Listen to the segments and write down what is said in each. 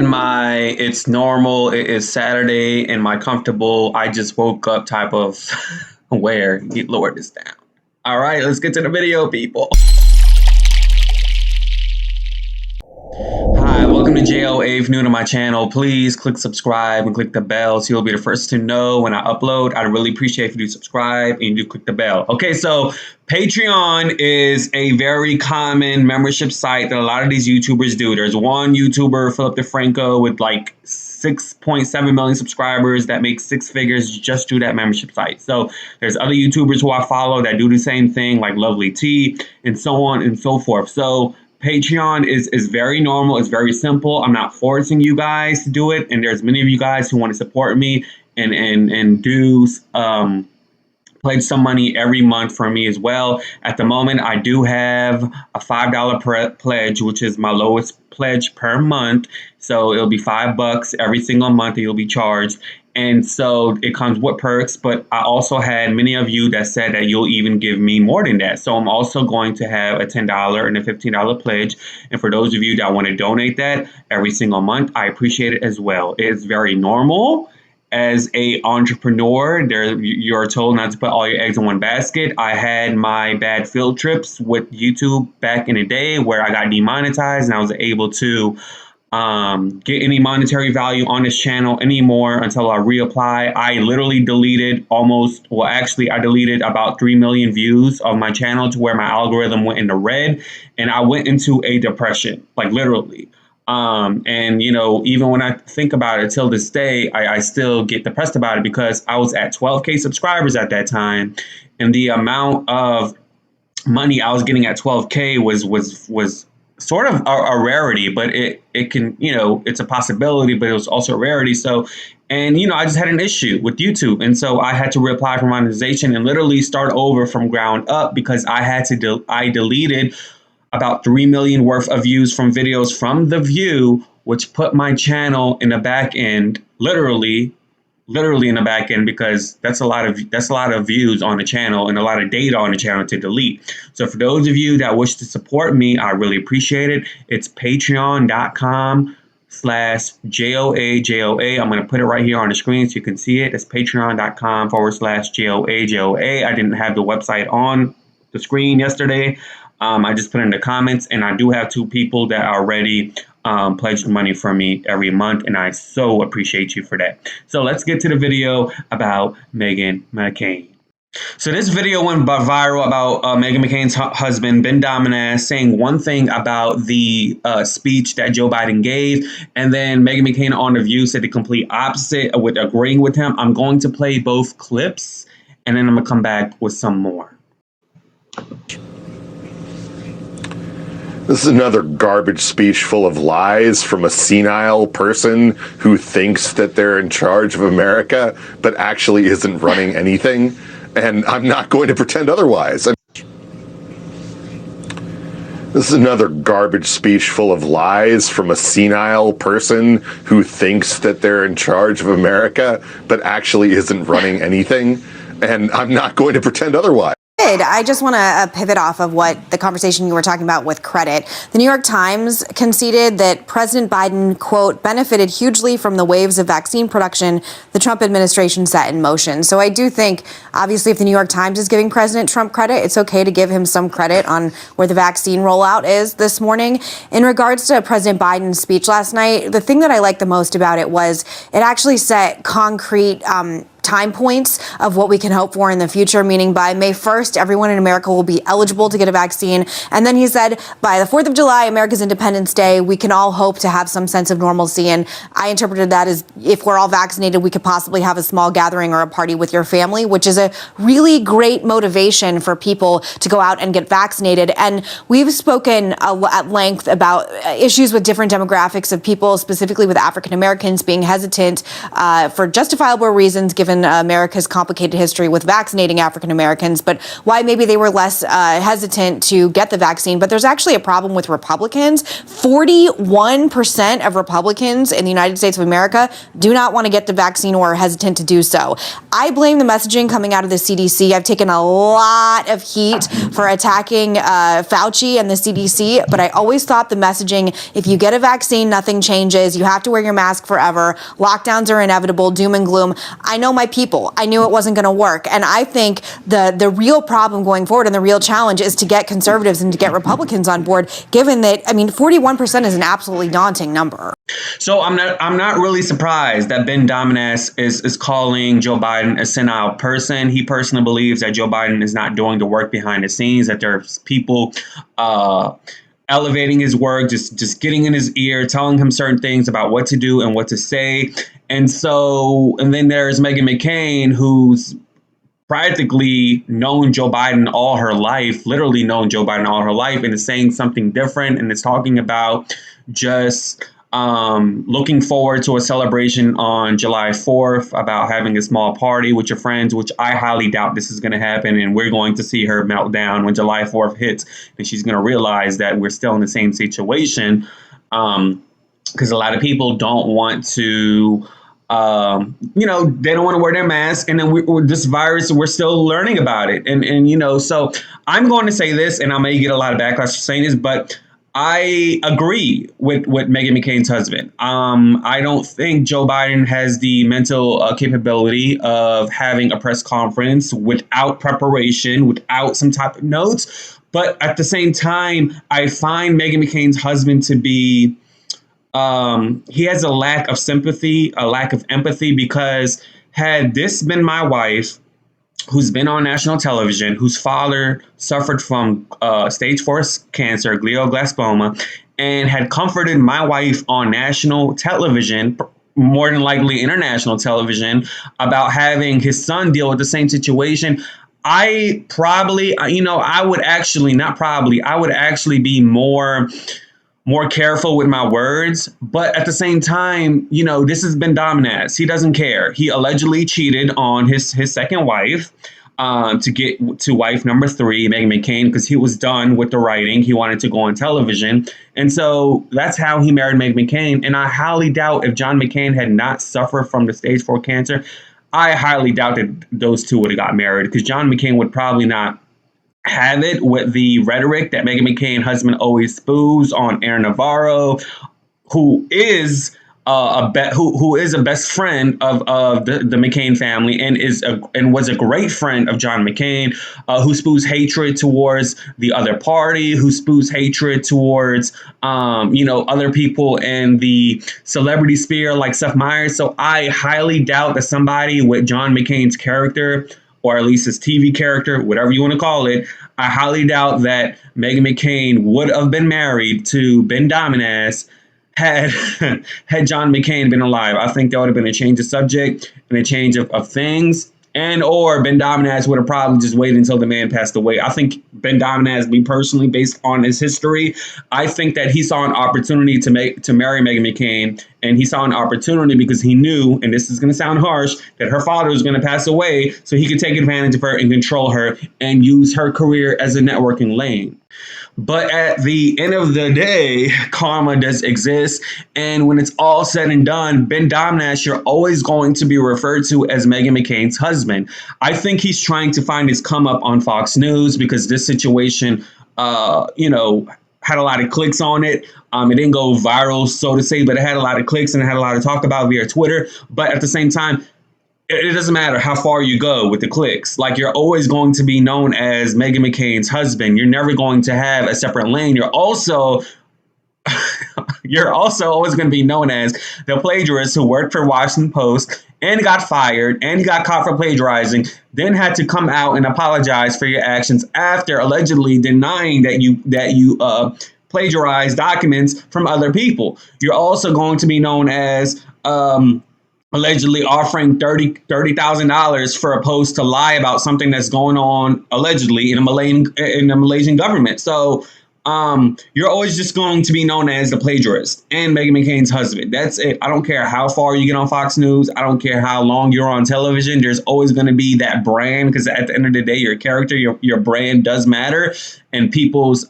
my it's normal, it is Saturday, in my comfortable, I just woke up type of where he lowered this down. All right, let's get to the video, people. Hi, welcome to JOA. If you're new to my channel, please click subscribe and click the bell so you'll be the first to know when I upload. I'd really appreciate if you do subscribe and you do click the bell. Okay, so Patreon is a very common membership site that a lot of these YouTubers do. There's one YouTuber, Philip DeFranco, with like 6.7 million subscribers that makes six figures just through that membership site. So there's other YouTubers who I follow that do the same thing, like Lovely T and so on and so forth. So Patreon is very normal. It's very simple. I'm not forcing you guys to do it. And there's many of you guys who want to support me and do pledge some money every month for me as well. At the moment, I do have a $5 pledge, which is my lowest pledge per month. So it'll be $5 every single month that you'll be charged. And so it comes with perks, but I also had many of you that said that you'll even give me more than that. So I'm also going to have a $10 and a $15 pledge. And for those of you that want to donate that every single month, I appreciate it as well. It's very normal. As a entrepreneur, you're told not to put all your eggs in one basket. I had my bad field trips with YouTube back in the day where I got demonetized and I was able to get any monetary value on this channel anymore until I reapply. I literally deleted I deleted about 3 million views of my channel to where my algorithm went into red and I went into a depression, like literally. And you know, even when I think about it till this day, I still get depressed about it because I was at 12K subscribers at that time. And the amount of money I was getting at 12K was sort of a rarity, but it can, you know, it's a possibility, but it was also a rarity. So, and, you know, I just had an issue with YouTube. And so I had to reapply for monetization and literally start over from ground up because I deleted about 3 million worth of views from videos from The View, which put my channel in the back end, literally in the back end, because that's a lot of views on the channel and a lot of data on the channel to delete. So for those of you that wish to support me, I really appreciate it. It's patreon.com/JOA. I'm going to put it right here on the screen so you can see it. It's patreon.com/JOA. I didn't have the website on the screen yesterday. I just put in the comments, and I do have 2 people that are already pledged money for me every month, and I so appreciate you for that. So let's get to the video about Meghan McCain. So this video went viral about Meghan McCain's husband, Ben Domenech, saying one thing about the speech that Joe Biden gave, and then Meghan McCain on The View said the complete opposite with agreeing with him. I'm going to play both clips, and then I'm going to come back with some more. This is another garbage speech full of lies from a senile person who thinks that they're in charge of America, but actually isn't running anything. And I'm not going to pretend otherwise. This is another garbage speech full of lies from a senile person who thinks that they're in charge of America, but actually isn't running anything. And I'm not going to pretend otherwise. I just want to pivot off of what the conversation you were talking about with credit. The New York Times conceded that President Biden, quote, benefited hugely from the waves of vaccine production the Trump administration set in motion. So I do think, obviously, if the New York Times is giving President Trump credit, it's okay to give him some credit on where the vaccine rollout is this morning. In regards to President Biden's speech last night, the thing that I liked the most about it was it actually set concrete time points of what we can hope for in the future, meaning by May 1st, everyone in America will be eligible to get a vaccine. And then he said, by the 4th of July, America's Independence Day, we can all hope to have some sense of normalcy. And I interpreted that as if we're all vaccinated, we could possibly have a small gathering or a party with your family, which is a really great motivation for people to go out and get vaccinated. And we've spoken at length about issues with different demographics of people, specifically with African Americans being hesitant for justifiable reasons, given given America's complicated history with vaccinating African Americans, but why maybe they were less hesitant to get the vaccine. But there's actually a problem with Republicans. 41% of Republicans in the United States of America do not want to get the vaccine or are hesitant to do so. I blame the messaging coming out of the CDC. I've taken a lot of heat for attacking Fauci and the CDC, but I always thought the messaging, if you get a vaccine, nothing changes. You have to wear your mask forever. Lockdowns are inevitable, doom and gloom. I know my people. I knew it wasn't going to work. And I think the real problem going forward and the real challenge is to get conservatives and to get Republicans on board, given that, 41% is an absolutely daunting number. So I'm not really surprised that Ben Domenech is calling Joe Biden a senile person. He personally believes that Joe Biden is not doing the work behind the scenes, that there's people elevating his work, just getting in his ear, telling him certain things about what to do and what to say. And then there's Meghan McCain, who's practically known Joe Biden all her life, literally known Joe Biden all her life, and is saying something different, and is talking about just looking forward to a celebration on July 4th, about having a small party with your friends, which I highly doubt this is going to happen. And we're going to see her melt down when July 4th hits, and she's going to realize that we're still in the same situation. Because a lot of people don't want to, they don't want to wear their mask. And then this virus, we're still learning about it. And so I'm going to say this, and I may get a lot of backlash for saying this, but I agree with Meghan McCain's husband. I don't think Joe Biden has the mental capability of having a press conference without preparation, without some type of notes. But at the same time, I find Meghan McCain's husband to be, he has a lack of sympathy, a lack of empathy, because had this been my wife, who's been on national television, whose father suffered from stage 4 cancer, glioblastoma, and had comforted my wife on national television, more than likely international television, about having his son deal with the same situation, I would actually be more careful with my words. But at the same time, this has been Domenech. He doesn't care. He allegedly cheated on his second wife to get to wife number 3, Meghan McCain, because he was done with the writing. He wanted to go on television. And so that's how he married Meghan McCain. And I highly doubt, if John McCain had not suffered from the stage 4 cancer, I highly doubt that those two would have got married, because John McCain would probably not have it with the rhetoric that Meghan McCain husband always spews on Aaron Navarro, who is a best friend of the McCain family, and was a great friend of John McCain, who spews hatred towards the other party, who spews hatred towards other people in the celebrity sphere like Seth Meyers. So I highly doubt that somebody with John McCain's character, or at least his TV character, whatever you want to call it, I highly doubt that Meghan McCain would have been married to Ben Domenech had John McCain been alive. I think there would have been a change of subject and a change of things. Or Ben Domenech would have probably just waited until the man passed away. I think Ben Domenech, me personally, based on his history, I think that he saw an opportunity to marry Meghan McCain, and he saw an opportunity because he knew, and this is going to sound harsh, that her father was going to pass away, so he could take advantage of her and control her and use her career as a networking lane. But at the end of the day, karma does exist. And when it's all said and done, Ben Domenech, you're always going to be referred to as Meghan McCain's husband. I think he's trying to find his come up on Fox News, because this situation, had a lot of clicks on it. It didn't go viral, so to say, but it had a lot of clicks and it had a lot of talk about via Twitter. But at the same time, it doesn't matter how far you go with the clicks. Like, you're always going to be known as Meghan McCain's husband. You're never going to have a separate lane. You're also always going to be known as the plagiarist who worked for Washington Post and got fired and got caught for plagiarizing, then had to come out and apologize for your actions after allegedly denying that you plagiarized documents from other people. You're also going to be known as allegedly offering $30,000 for a post to lie about something that's going on allegedly in the Malaysian government. So you're always just going to be known as the plagiarist and Meghan McCain's husband. That's it. I don't care how far you get on Fox News. I don't care how long you're on television. There's always going to be that brand, because at the end of the day, your character, your brand does matter, and people's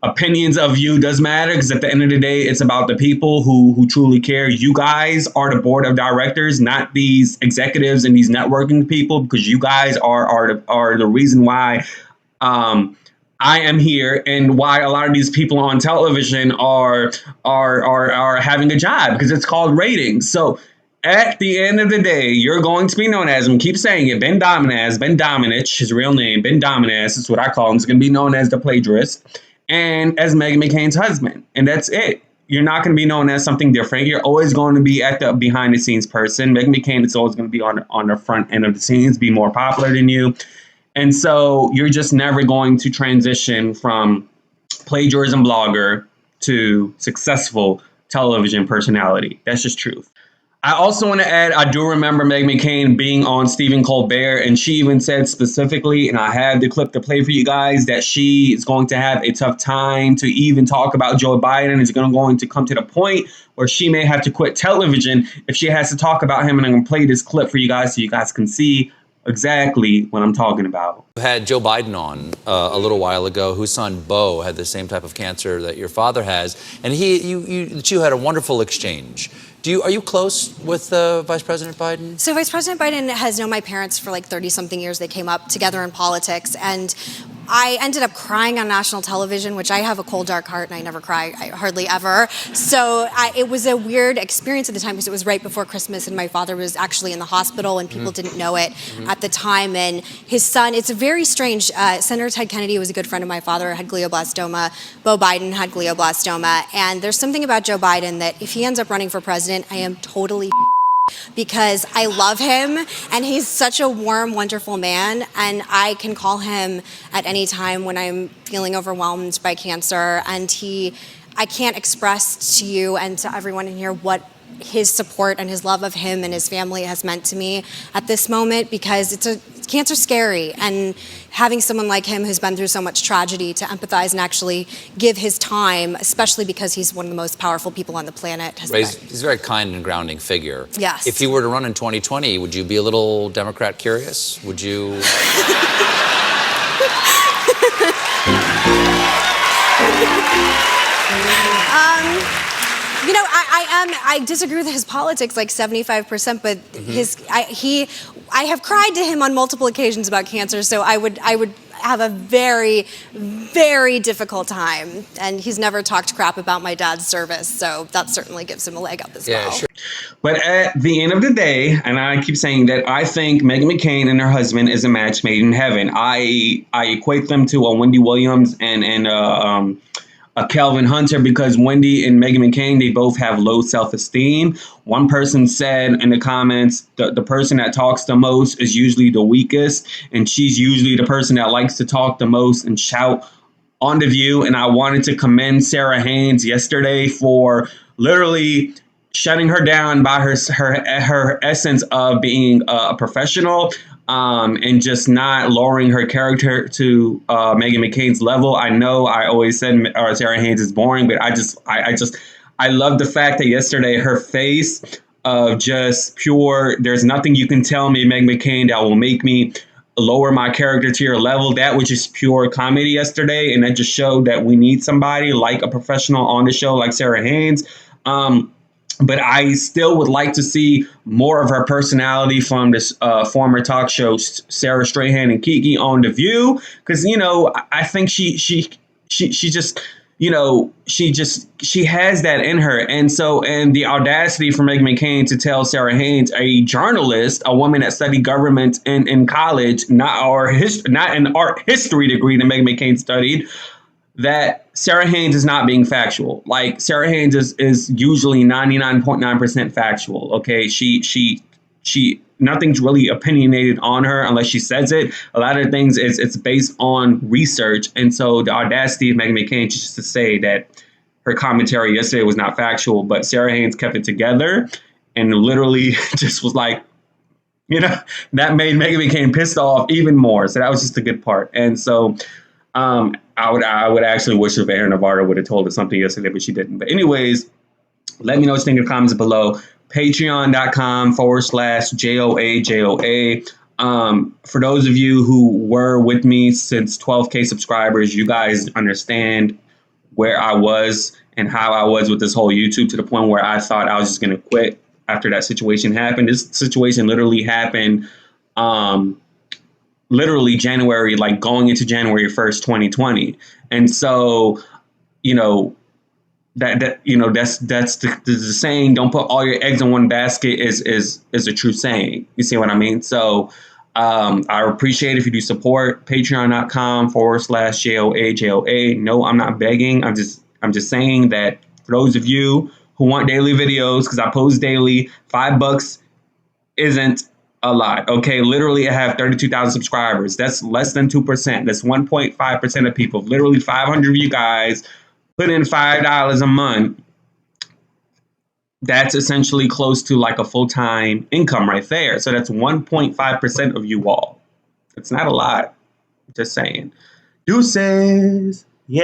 opinions of you does matter, because at the end of the day, it's about the people who truly care. You guys are the board of directors, not these executives and these networking people, because you guys are the reason why I am here, and why a lot of these people on television are having a job, because it's called ratings. So at the end of the day, you're going to be known as, and keep saying it, Ben Domenech, his real name, Ben Domenech, is what I call him. He's going to be known as the plagiarist and as Meghan McCain's husband. And that's it. You're not going to be known as something different. You're always going to be at the behind the scenes person. Meghan McCain is always going to be on the front end of the scenes, be more popular than you. And so you're just never going to transition from plagiarism blogger to successful television personality. That's just truth. I also want to add, I do remember Meghan McCain being on Stephen Colbert, and she even said specifically, and I have the clip to play for you guys, that she is going to have a tough time to even talk about Joe Biden. It's going to come to the point where she may have to quit television if she has to talk about him. And I'm going to play this clip for you guys so you guys can see exactly what I'm talking about. You had Joe Biden on a little while ago, whose son Beau had the same type of cancer that your father has, and you two had a wonderful exchange. Are you close with Vice President Biden? So Vice President Biden has known my parents for like 30-something years. They came up together in politics, and I ended up crying on national television, which I have a cold, dark heart, and I never cry, hardly ever. So it was a weird experience at the time, because it was right before Christmas, and my father was actually in the hospital, and people didn't know it at the time. And his son, it's very strange. Senator Ted Kennedy was a good friend of my father, had glioblastoma. Beau Biden had glioblastoma. And there's something about Joe Biden that if he ends up running for president, I am totally because I love him, and he's such a warm, wonderful man, and I can call him at any time when I'm feeling overwhelmed by cancer, and I can't express to you and to everyone in here what his support and his love of him and his family has meant to me at this moment, because cancer's scary, and having someone like him who's been through so much tragedy to empathize and actually give his time, especially because he's one of the most powerful people on the planet. He's a very kind and grounding figure. Yes. If you were to run in 2020, would you be a little Democrat curious? Would you? I disagree with his politics like 75%, but I have cried to him on multiple occasions about cancer, so I would have a very, very difficult time. And he's never talked crap about my dad's service, so that certainly gives him a leg up as well. Sure. But at the end of the day, and I keep saying that, I think Meghan McCain and her husband is a match made in heaven. I equate them to a Wendy Williams and a Calvin Hunter, because Wendy and Meghan McCain, they both have low self-esteem. One person said in the comments, the person that talks the most is usually the weakest, and she's usually the person that likes to talk the most and shout on The View. And I wanted to commend Sarah Haynes yesterday for literally shutting her down by her essence of being a professional. And just not lowering her character to Meghan McCain's level. I know I always said Sarah Haynes is boring, but I love the fact that yesterday her face of just pure, there's nothing you can tell me, Meghan McCain, that will make me lower my character to your level. That was just pure comedy yesterday, and that just showed that we need somebody like a professional on the show like Sarah Haynes. But I still would like to see more of her personality from this former talk show, Sarah Strahan and Kiki on The View, because I think she just she has that in her, and the audacity for Meghan McCain to tell Sarah Haynes, a journalist, a woman that studied government in college, not an art history degree that Meghan McCain studied, that Sarah Haynes is not being factual. Like, Sarah Haynes is usually 99.9% factual. Okay, she nothing's really opinionated on her unless she says it. A lot of things it's based on research, and so the audacity of Meghan McCain just to say that her commentary yesterday was not factual, but Sarah Haynes kept it together and literally just was like, that made Meghan McCain pissed off even more. So that was just a good part. And so I would actually wish Rivera Navarro would have told us something yesterday, but she didn't. But anyways, let me know what you think in the comments below. Patreon.com/JOAJOA. For those of you who were with me since 12K subscribers, you guys understand where I was and how I was with this whole YouTube, to the point where I thought I was just going to quit after that situation happened. This situation literally happened literally January, like going into January 1st, 2020. And so, you know, that's the saying, don't put all your eggs in one basket is a true saying. You see what I mean? So I appreciate if you do support. Patreon.com/JOAJOA. No, I'm not begging. I'm just saying that for those of you who want daily videos, because I post daily, $5 isn't a lot. Okay, literally I have 32,000 subscribers. That's less than 2%. That's 1.5% of people. Literally 500 of you guys put in $5 a month. That's essentially close to like a full-time income right there. So that's 1.5% of you all. It's not a lot. Just saying. Deuces. Yay.